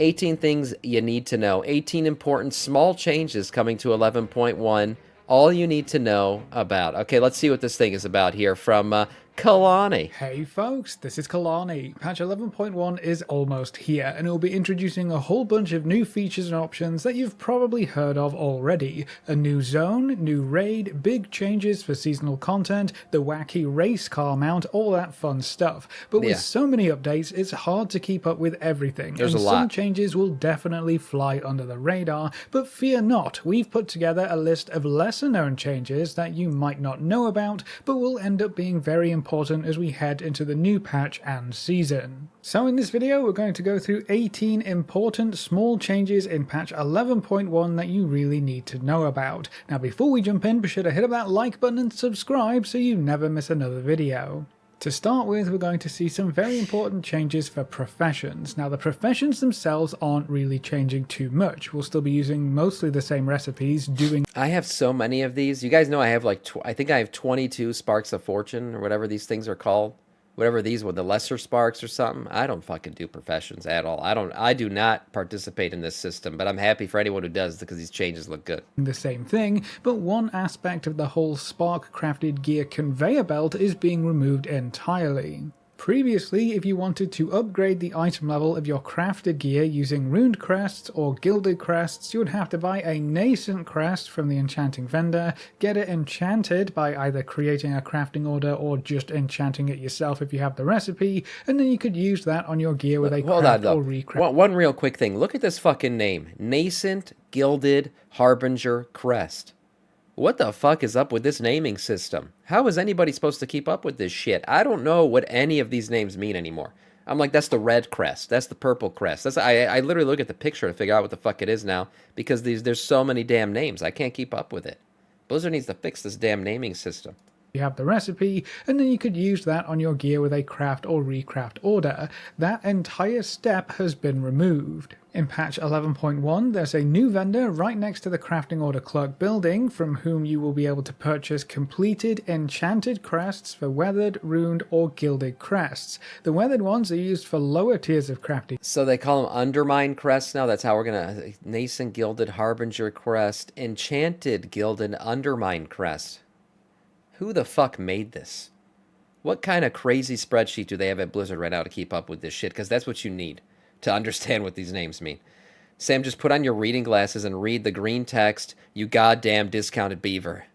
18 things you need to know. 18 important small changes coming to 11.1. All you need to know about. Okay, let's see what this thing is about here from Kalani. Hey folks, this is Kalani. Patch 11.1 is almost here, and it will be introducing a whole bunch of new features and options that you've probably heard of already. A new zone, new raid, big changes for seasonal content, the wacky race car mount, all that fun stuff. But with so many updates, it's hard to keep up with everything, There's and a some lot. changes will definitely fly under the radar, but fear not, we've put together a list of lesser known changes that you might not know about, but will end up being very important as we head into the new patch and season. So in this video we're going to go through 18 important small changes in patch 11.1 that you really need to know about. Now before we jump in, be sure to hit up that like button and subscribe so you never miss another video. To start with, we're going to see some very important changes for professions. Now the professions themselves aren't really changing too much. We'll still be using mostly the same recipes, doing... I have so many of these. You guys know I have like, I think I have 22 Sparks of Fortune or whatever these things are called. Whatever these were, the lesser sparks or something. I don't fucking do professions at all. I do not participate in this system, but I'm happy for anyone who does because these changes look good. The same thing, but one aspect of the whole spark crafted gear conveyor belt is being removed entirely. Previously, if you wanted to upgrade the item level of your crafted gear using runed crests or gilded crests, you would have to buy a nascent crest from the enchanting vendor, get it enchanted by either creating a crafting order or just enchanting it yourself if you have the recipe, and then you could use that on your gear with a craft or recraft. One real quick thing. Look at this fucking name. Nascent Gilded Harbinger Crest. What the fuck is up with this naming system? How is anybody supposed to keep up with this shit? I don't know what any of these names mean anymore. I'm like, that's the red crest. That's the purple crest. I literally look at the picture to figure out what the fuck it is now because there's so many damn names. I can't keep up with it. Blizzard needs to fix this damn naming system. You have the recipe, and then you could use that on your gear with a craft or recraft order. That entire step has been removed. In patch 11.1, there's a new vendor right next to the crafting order clerk building from whom you will be able to purchase completed enchanted crests for weathered, runed, or gilded crests. The weathered ones are used for lower tiers of crafting. So they call them Undermine crests now? That's how we're gonna... Nascent Gilded Harbinger crest, Enchanted Gilded Undermine crest. Who the fuck made this? What kind of crazy spreadsheet do they have at Blizzard right now to keep up with this shit? Because that's what you need to understand what these names mean. Sam, just put on your reading glasses and read the green text, you goddamn discounted beaver.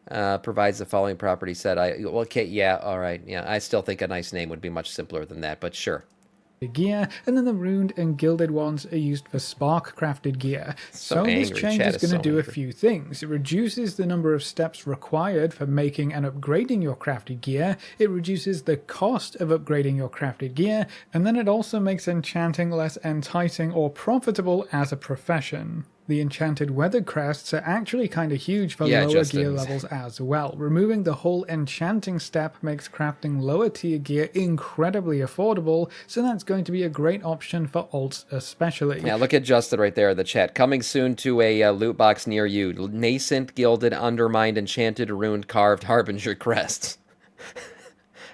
Provides the following property set. Okay, yeah, all right. Yeah, I still think a nice name would be much simpler than that, but sure. Gear, and then the runed and gilded ones are used for spark crafted gear. So this change is going to do a few things. It reduces the number of steps required for making and upgrading your crafted gear, it reduces the cost of upgrading your crafted gear, and then it also makes enchanting less enticing or profitable as a profession. The enchanted weathered crests are actually kind of huge for lower gear levels as well. Removing the whole enchanting step makes crafting lower tier gear incredibly affordable, so that's going to be a great option for alts especially. Yeah, look at Justin right there in the chat. Coming soon to a loot box near you. Nascent, gilded, undermined, enchanted, ruined, carved, harbinger crests.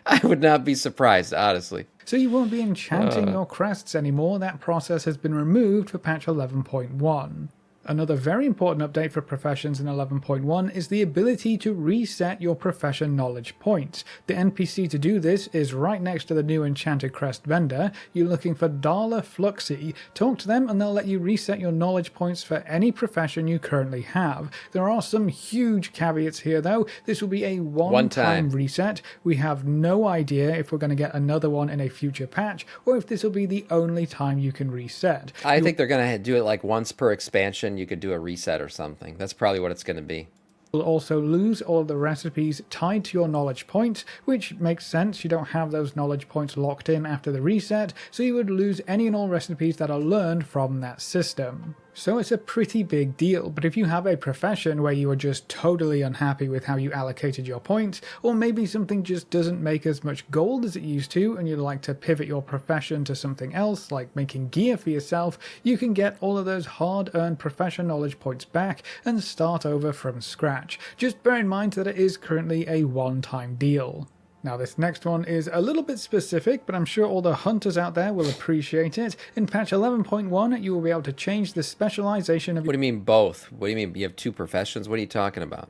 I would not be surprised, honestly. So you won't be enchanting your crests anymore. That process has been removed for patch 11.1. Another very important update for professions in 11.1 is the ability to reset your profession knowledge points. The NPC to do this is right next to the new Enchanted Crest vendor. You're looking for Darla Fluxy. Talk to them and they'll let you reset your knowledge points for any profession you currently have. There are some huge caveats here though. This will be a one-time reset. We have no idea if we're going to get another one in a future patch or if this will be the only time you can reset. I think they're going to do it like once per expansion. You could do a reset or something. That's probably what it's going to be. You'll also lose all of the recipes tied to your knowledge points, which makes sense. You don't have those knowledge points locked in after the reset, so you would lose any and all recipes that are learned from that system. So it's a pretty big deal, but if you have a profession where you are just totally unhappy with how you allocated your points, or maybe something just doesn't make as much gold as it used to, and you'd like to pivot your profession to something else, like making gear for yourself, you can get all of those hard-earned profession knowledge points back and start over from scratch. Just bear in mind that it is currently a one-time deal. Now this next one is a little bit specific, but I'm sure all the hunters out there will appreciate it. In patch 11.1, you will be able to change the specialization of... What do you mean both? What do you mean you have two professions? What are you talking about?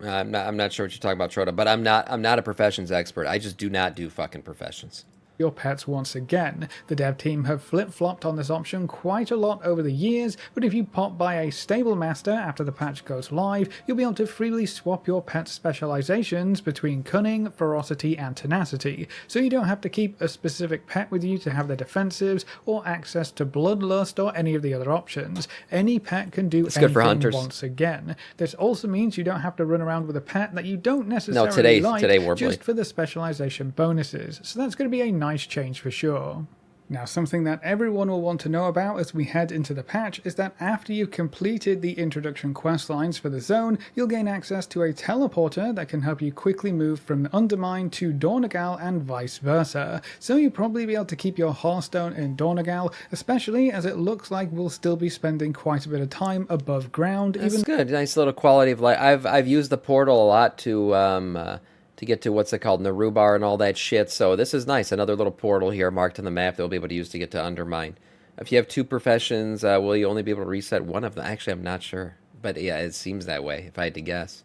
I'm not sure what you're talking about, Troda, but I'm not a professions expert. I just do not do fucking professions. Your pets once again. The dev team have flip-flopped on this option quite a lot over the years, but if you pop by a stable master after the patch goes live, you'll be able to freely swap your pet's specializations between cunning, ferocity, and tenacity, so you don't have to keep a specific pet with you to have the defensives or access to bloodlust or any of the other options. Any pet can do it's good for anything hunters. once again. This also means you don't have to run around with a pet that you don't necessarily like just for the specialization bonuses, so that's going to be a nice change for sure. Now, something that everyone will want to know about as we head into the patch is that after you've completed the introduction quest lines for the zone, you'll gain access to a teleporter that can help you quickly move from Undermine to Dornagal and vice versa. So you'll probably be able to keep your Hearthstone in Dornagal, especially as it looks like we'll still be spending quite a bit of time above ground. That's good. Nice little quality of life. I've used the portal a lot to get to what's it called, Narubar and all that shit. So this is nice. Another little portal here marked on the map that we'll be able to use to get to Undermine. If you have two professions, will you only be able to reset one of them? Actually, I'm not sure. But yeah, it seems that way, if I had to guess.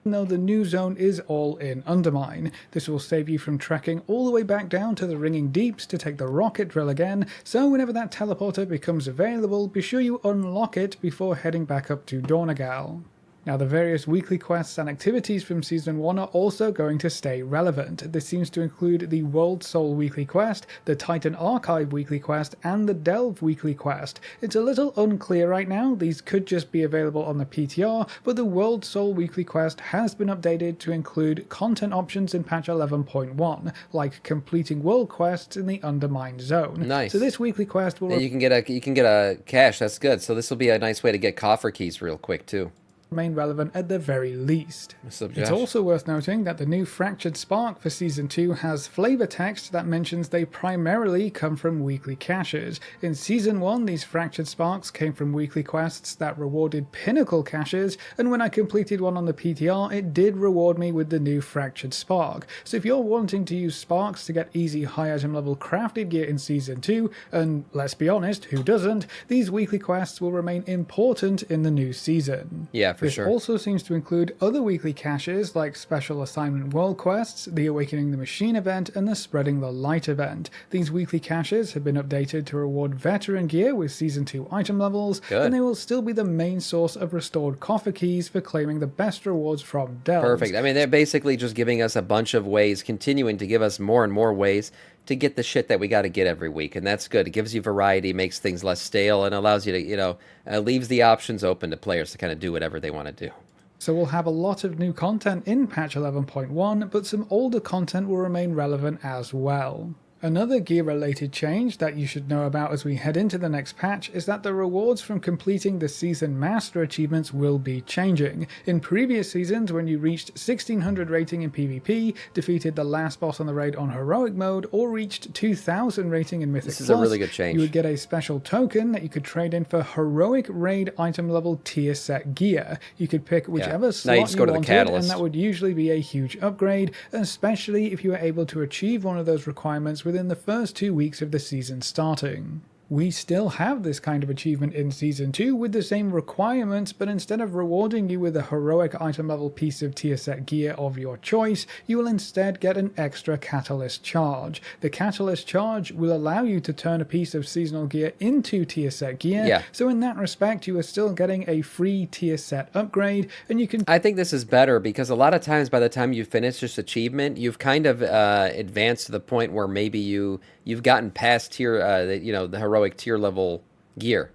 Even though the new zone is all in Undermine. This will save you from trekking all the way back down to the Ringing Deeps to take the rocket drill again, so whenever that teleporter becomes available, be sure you unlock it before heading back up to Dornagal. Now, the various weekly quests and activities from Season 1 are also going to stay relevant. This seems to include the World Soul weekly quest, the Titan Archive weekly quest, and the Delve weekly quest. It's a little unclear right now, these could just be available on the PTR, but the World Soul weekly quest has been updated to include content options in patch 11.1, like completing world quests in the Undermine zone. Nice. So this weekly quest will... And you can get a cache, that's good. So this will be a nice way to get coffer keys real quick, too. Remain relevant at the very least. It's also worth noting that the new Fractured Spark for Season 2 has flavor text that mentions they primarily come from weekly caches. In Season 1, these Fractured Sparks came from weekly quests that rewarded pinnacle caches, and when I completed one on the PTR, it did reward me with the new Fractured Spark. So if you're wanting to use sparks to get easy high item level crafted gear in Season 2, and let's be honest, who doesn't, these weekly quests will remain important in the new season. Yeah, this also seems to include other weekly caches like Special Assignment World Quests, the Awakening the Machine event, and the Spreading the Light event. These weekly caches have been updated to reward veteran gear with Season 2 item levels, and they will still be the main source of restored coffer keys for claiming the best rewards from delves. Perfect. I mean, they're basically just giving us a bunch of ways, continuing to give us more and more ways to get the shit that we got to get every week, and that's good. It gives you variety, makes things less stale, and allows you to, leaves the options open to players to kind of do whatever they want to do. So we'll have a lot of new content in patch 11.1, but some older content will remain relevant as well. Another gear-related change that you should know about as we head into the next patch is that the rewards from completing the Season Master achievements will be changing. In previous seasons, when you reached 1600 rating in PvP, defeated the last boss on the raid on Heroic mode, or reached 2000 rating in Mythic This is a really good change. You would get a special token that you could trade in for Heroic raid item level tier set gear. You could pick whichever slot you wanted, and that would usually be a huge upgrade, especially if you were able to achieve one of those requirements within the first 2 weeks of the season starting. We still have this kind of achievement in Season 2 with the same requirements, but instead of rewarding you with a heroic item level piece of tier set gear of your choice, you will instead get an extra catalyst charge. The catalyst charge will allow you to turn a piece of seasonal gear into tier set gear, so in that respect you are still getting a free tier set upgrade, and you can... I think this is better because a lot of times by the time you finish this achievement, you've kind of advanced to the point where maybe you've gotten past tier, the heroic tier level gear,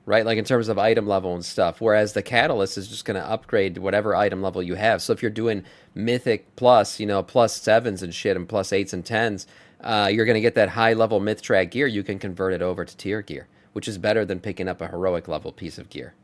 right? Like in terms of item level and stuff, whereas the catalyst is just going to upgrade whatever item level you have. So if you're doing mythic plus, plus 7s and shit and plus 8s and 10s, you're going to get that high level myth track gear. You can convert it over to tier gear, which is better than picking up a heroic level piece of gear.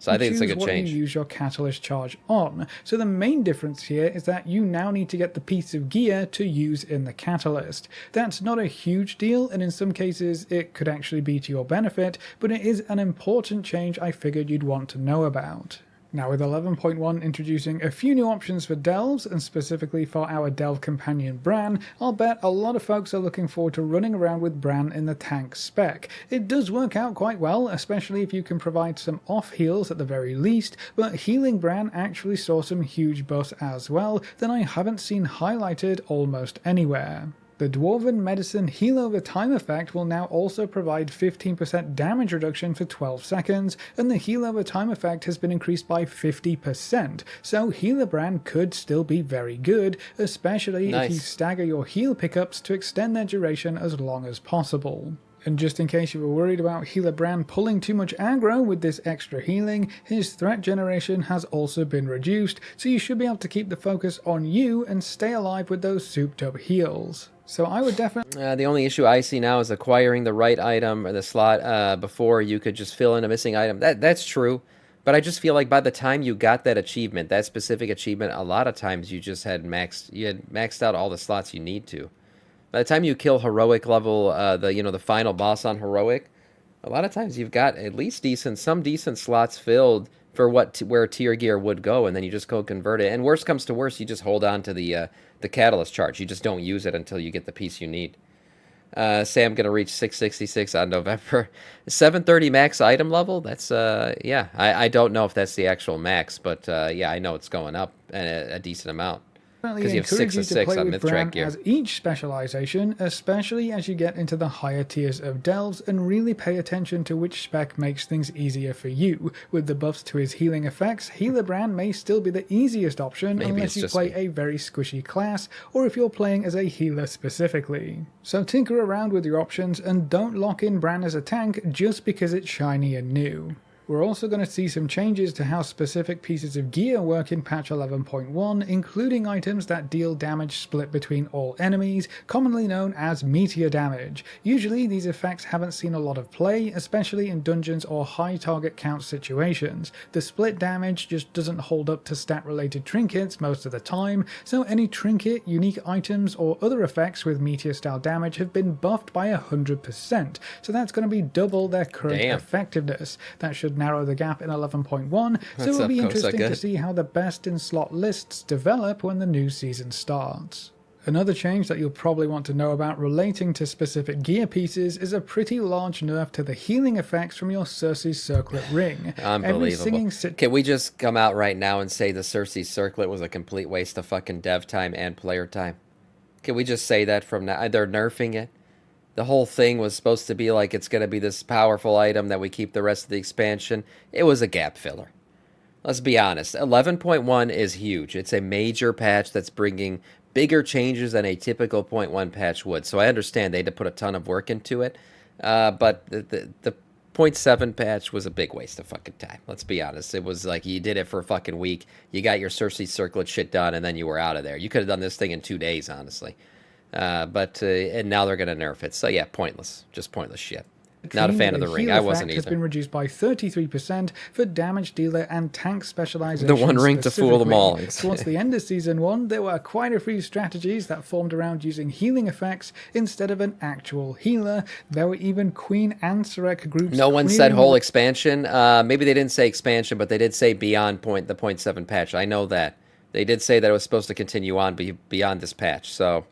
So I think it's a good change. You use your catalyst charge on. So the main difference here is that you now need to get the piece of gear to use in the catalyst. That's not a huge deal, and in some cases it could actually be to your benefit, but it is an important change I figured you'd want to know about. Now with 11.1 introducing a few new options for delves, and specifically for our delve companion Bran, I'll bet a lot of folks are looking forward to running around with Bran in the tank spec. It does work out quite well, especially if you can provide some off heals at the very least, but healing Bran actually saw some huge buffs as well that I haven't seen highlighted almost anywhere. The Dwarven Medicine Heal Over Time effect will now also provide 15% damage reduction for 12 seconds, and the Heal Over Time effect has been increased by 50%, so Healer Brand could still be very good, especially if you stagger your heal pickups to extend their duration as long as possible. And just in case you were worried about Healer Brand pulling too much aggro with this extra healing, his threat generation has also been reduced, so you should be able to keep the focus on you and stay alive with those souped up heals. So I would definitely... The only issue I see now is acquiring the right item or the slot before you could just fill in a missing item. That's true, but I just feel like by the time you got that achievement, that specific achievement, a lot of times you just had maxed out all the slots you need to. By the time you kill heroic level, the final boss on heroic, a lot of times you've got at least some decent slots filled for where tier gear would go, and then you just go convert it. And worst comes to worst, you just hold on to the catalyst charge. You just don't use it until you get the piece you need. Say I'm gonna reach 666 on November 730 max item level. That's yeah. I don't know if that's the actual max, but yeah, I know it's going up a decent amount. Because you have 6 of 6 on Mythtrack gear. As each specialization, especially as you get into the higher tiers of delves, and really pay attention to which spec makes things easier for you. With the buffs to his healing effects, Healer Brand may still be the easiest option unless you play a very squishy class, or if you're playing as a healer specifically. So tinker around with your options and don't lock in Bran as a tank just because it's shiny and new. We're also going to see some changes to how specific pieces of gear work in patch 11.1, including items that deal damage split between all enemies, commonly known as meteor damage. Usually these effects haven't seen a lot of play, especially in dungeons or high target count situations. The split damage just doesn't hold up to stat related trinkets most of the time, so any trinket, unique items, or other effects with meteor style damage have been buffed by 100%, so that's going to be double their current effectiveness. That should narrow the gap in 11.1, so it'll be interesting to see how the best in slot lists develop when the new season starts. Another change that you'll probably want to know about relating to specific gear pieces is a pretty large nerf to the healing effects from your Circe's Circlet ring. Unbelievable. Can we just come out right now and say the Circe's Circlet was a complete waste of fucking dev time and player time? Can we just say that from now? They're nerfing it. The whole thing was supposed to be like it's going to be this powerful item that we keep the rest of the expansion. It was a gap filler. Let's be honest. 11.1 is huge. It's a major patch that's bringing bigger changes than a typical 0.1 patch would. So I understand they had to put a ton of work into it. But the 0.7 patch was a big waste of fucking time. Let's be honest. It was like you did it for a fucking week. You got your Circe's Circlet shit done, and then you were out of there. You could have done this thing in 2 days, honestly. And now they're going to nerf it. So yeah, pointless. Just pointless shit. Not a fan of the ring. I wasn't either. Has been reduced by 33% for damage dealer and tank specialization. The one ring to fool them all. Towards the end of Season 1, there were quite a few strategies that formed around using healing effects instead of an actual healer. There were even Queen Ansarek groups. No one said whole expansion. Maybe they didn't say expansion, but they did say beyond the 0.7 patch. I know that. They did say that it was supposed to continue on beyond this patch, so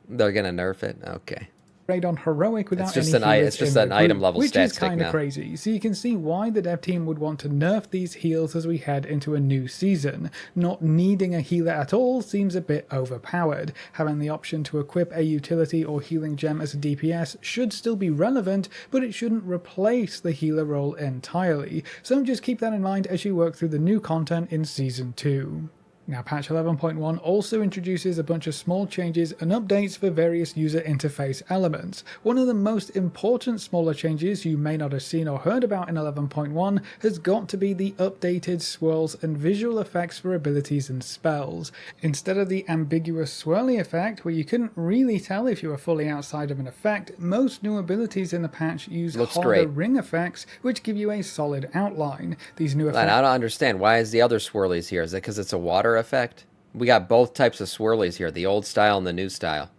they're going to nerf it? Okay. On heroic without it's just an item level which stat is kind of crazy. So you can see why the dev team would want to nerf these heals as we head into a new season. Not needing a healer at all seems a bit overpowered. Having the option to equip a utility or healing gem as a DPS should still be relevant, but it shouldn't replace the healer role entirely. So just keep that in mind as you work through the new content in Season 2. Now, patch 11.1 also introduces a bunch of small changes and updates for various user interface elements. One of the most important smaller changes you may not have seen or heard about in 11.1 has got to be the updated swirls and visual effects for abilities and spells. Instead of the ambiguous swirly effect, where you couldn't really tell if you were fully outside of an effect, most new abilities in the patch use harder ring effects, which give you a solid outline. These new effects... I don't understand. Why is the other swirlies here? Is it because it's a water effect? We got both types of swirlies here, the old style and the new style.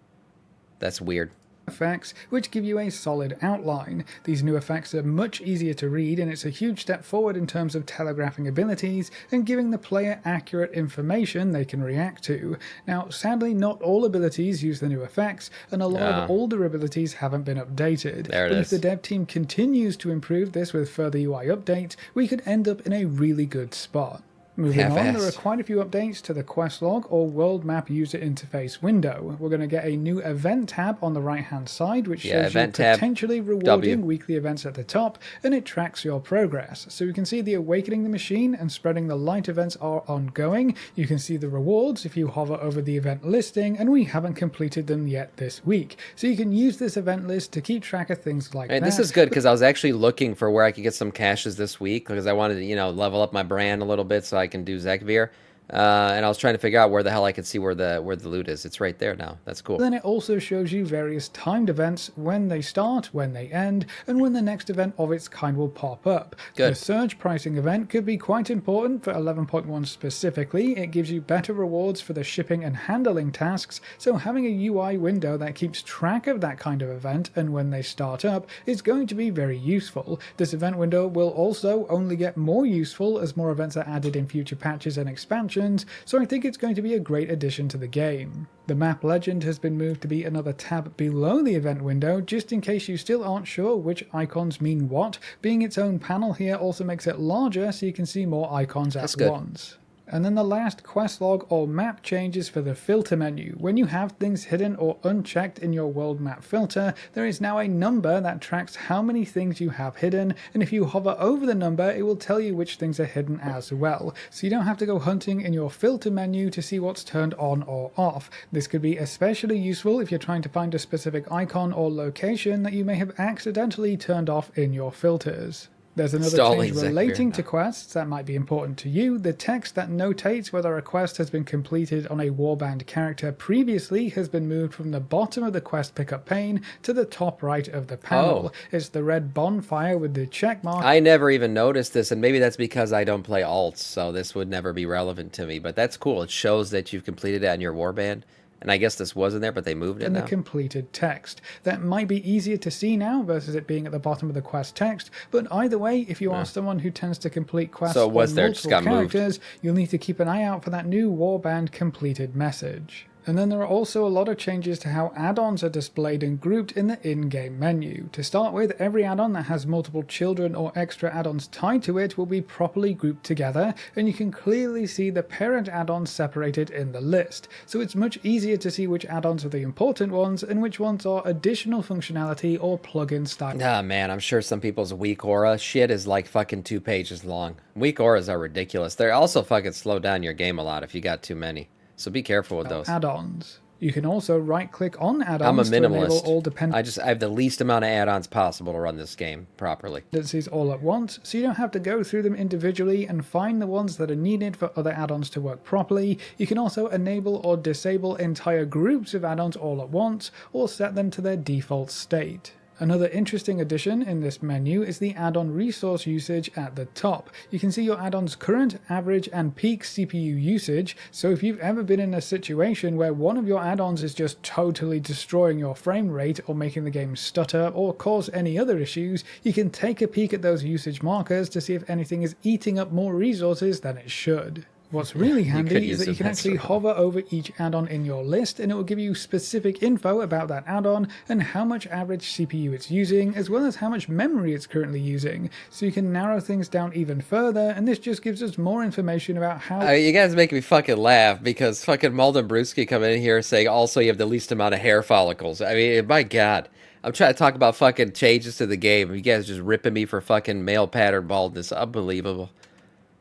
That's weird. effects, which give you a solid outline. These new effects are much easier to read, and it's a huge step forward in terms of telegraphing abilities and giving the player accurate information they can react to. Now, sadly, not all abilities use the new effects, and a lot of older abilities haven't been updated. There it but is. If the dev team continues to improve this with further UI updates, we could end up in a really good spot. Moving on, there are quite a few updates to the quest log or world map user interface window. We're going to get a new event tab on the right hand side, which shows you potentially rewarding weekly events at the top, and it tracks your progress. So you can see the Awakening the Machine and Spreading the Light events are ongoing. You can see the rewards if you hover over the event listing, and we haven't completed them yet this week. So you can use this event list to keep track of things like that. This is good because I was actually looking for where I could get some caches this week because I wanted to, level up my brand a little bit so I can do Zekvir. And I was trying to figure out where the hell I could see where the loot is. It's right there now. That's cool. Then it also shows you various timed events, when they start, when they end, and when the next event of its kind will pop up. Good. The surge pricing event could be quite important for 11.1 specifically. It gives you better rewards for the shipping and handling tasks, so having a UI window that keeps track of that kind of event and when they start up is going to be very useful. This event window will also only get more useful as more events are added in future patches and expansions, so I think it's going to be a great addition to the game. The map legend has been moved to be another tab below the event window, just in case you still aren't sure which icons mean what. Being its own panel here also makes it larger so you can see more icons at once. And then the last quest log or map changes for the filter menu. When you have things hidden or unchecked in your world map filter, there is now a number that tracks how many things you have hidden, and if you hover over the number, it will tell you which things are hidden as well. So you don't have to go hunting in your filter menu to see what's turned on or off. This could be especially useful if you're trying to find a specific icon or location that you may have accidentally turned off in your filters. There's another change relating to quests that might be important to you. The text that notates whether a quest has been completed on a warband character previously has been moved from the bottom of the quest pickup pane to the top right of the panel. It's the red bonfire with the check mark. I never even noticed this, and maybe that's because I don't play alts, so this would never be relevant to me. But that's cool. It shows that you've completed it on your warband. And I guess this wasn't there, but they moved it now. And the completed text. That might be easier to see now versus it being at the bottom of the quest text, but either way, if you are someone who tends to complete quests on multiple characters, you'll need to keep an eye out for that new warband completed message. And then there are also a lot of changes to how add-ons are displayed and grouped in the in-game menu. To start with, every add-on that has multiple children or extra add-ons tied to it will be properly grouped together, and you can clearly see the parent add-ons separated in the list. So it's much easier to see which add-ons are the important ones and which ones are additional functionality or plugin style. Ah, man, I'm sure some people's weak aura shit is like fucking 2 pages long. Weak auras are ridiculous. They also fucking slow down your game a lot if you got too many. So be careful with those. Add-ons. You can also right-click on add-ons. I'm a minimalist. To enable all dependencies. I have the least amount of add-ons possible to run this game properly. All at once, so you don't have to go through them individually and find the ones that are needed for other add-ons to work properly. You can also enable or disable entire groups of add-ons all at once, or set them to their default state. Another interesting addition in this menu is the add-on resource usage at the top. You can see your add-on's current, average, and peak CPU usage, so if you've ever been in a situation where one of your add-ons is just totally destroying your frame rate or making the game stutter or cause any other issues, you can take a peek at those usage markers to see if anything is eating up more resources than it should. What's really handy is that you can actually hover over each add-on in your list, and it will give you specific info about that add-on and how much average CPU it's using, as well as how much memory it's currently using. So you can narrow things down even further, and this just gives us more information about how... you guys make me fucking laugh, because fucking Malden Brewski coming in here saying also you have the least amount of hair follicles. I mean, my God. I'm trying to talk about fucking changes to the game. You guys just ripping me for fucking male pattern baldness. Unbelievable.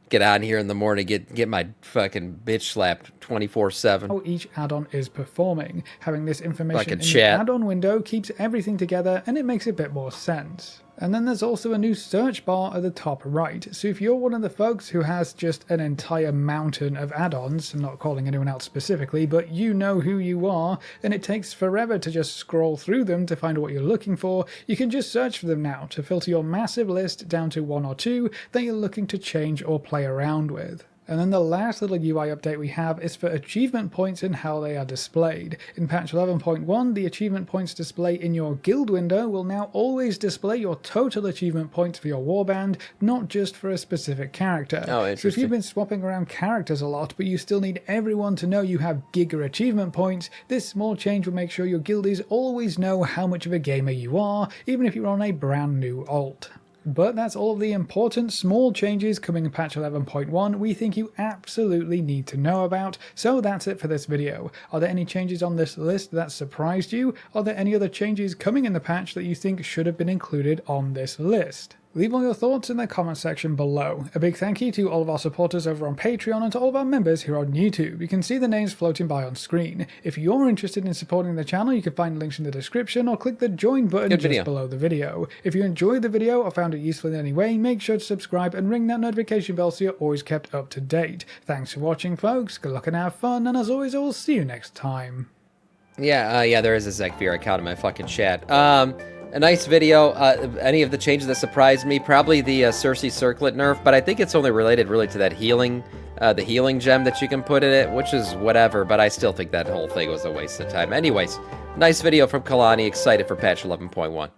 Get out here in the morning, get my fucking bitch slapped 24/7. How each add-on is performing. Having this information in chat. the add-on window keeps everything together, and it makes a bit more sense. And then there's also a new search bar at the top right. So if you're one of the folks who has just an entire mountain of add-ons, I'm not calling anyone out specifically, but you know who you are, and it takes forever to just scroll through them to find what you're looking for, you can just search for them now to filter your massive list down to one or two that you're looking to change or play around with. And then the last little UI update we have is for achievement points and how they are displayed. In patch 11.1, the achievement points display in your guild window will now always display your total achievement points for your warband, not just for a specific character. Oh, so interesting. if you've been swapping around characters a lot, but you still need everyone to know you have Giga achievement points, this small change will make sure your guildies always know how much of a gamer you are, even if you're on a brand new alt. But that's all of the important small changes coming in patch 11.1 we think you absolutely need to know about, so that's it for this video. Are there any changes on this list that surprised you? Are there any other changes coming in the patch that you think should have been included on this list? Leave all your thoughts in the comment section below. A big thank you to all of our supporters over on Patreon and to all of our members here on YouTube. You can see the names floating by on screen. If you're interested in supporting the channel, you can find links in the description or click the join button just below the video. If you enjoyed the video or found it useful in any way, make sure to subscribe and ring that notification bell so you're always kept up to date. Thanks for watching, folks. Good luck and have fun, and as always, I will see you next time. Yeah, there is a Zekfir account in my fucking chat. A nice video. Any of the changes that surprised me, probably the Cersei Circlet nerf, but I think it's only related really to that healing, the healing gem that you can put in it, which is whatever, but I still think that whole thing was a waste of time. Anyways, nice video from Kalani, excited for patch 11.1.